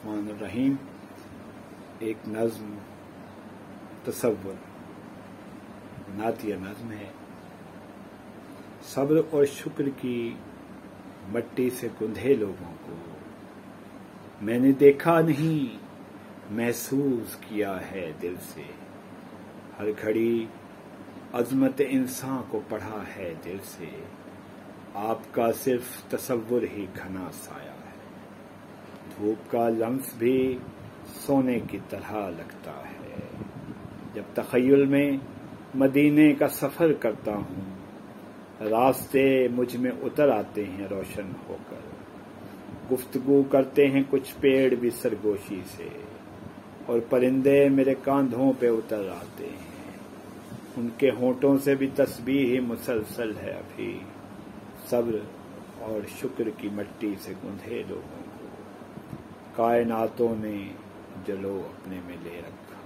الرحمن الرحیم ایک نظم تصور نعتیہ نظم ہے۔ صبر اور شکر کی مٹی سے گندھے لوگوں کو میں نے دیکھا نہیں، محسوس کیا ہے دل سے۔ ہر گھڑی عظمت انسان کو پڑھا ہے دل سے۔ آپ کا صرف تصور ہی گھنا سایہ ہے۔ دھوپ کا لمس بھی سونے کی طرح لگتا ہے۔ جب تخیل میں مدینے کا سفر کرتا ہوں، راستے مجھ میں اتر آتے ہیں روشن ہو کر۔ گفتگو کرتے ہیں کچھ پیڑ بھی سرگوشی سے، اور پرندے میرے کاندھوں پہ اتر آتے ہیں۔ ان کے ہونٹوں سے بھی تسبیح ہی مسلسل ہے ابھی۔ صبر اور شکر کی مٹی سے گندھے لوگوں کو کائناتوں نے جلو اپنے میں لے رکھا۔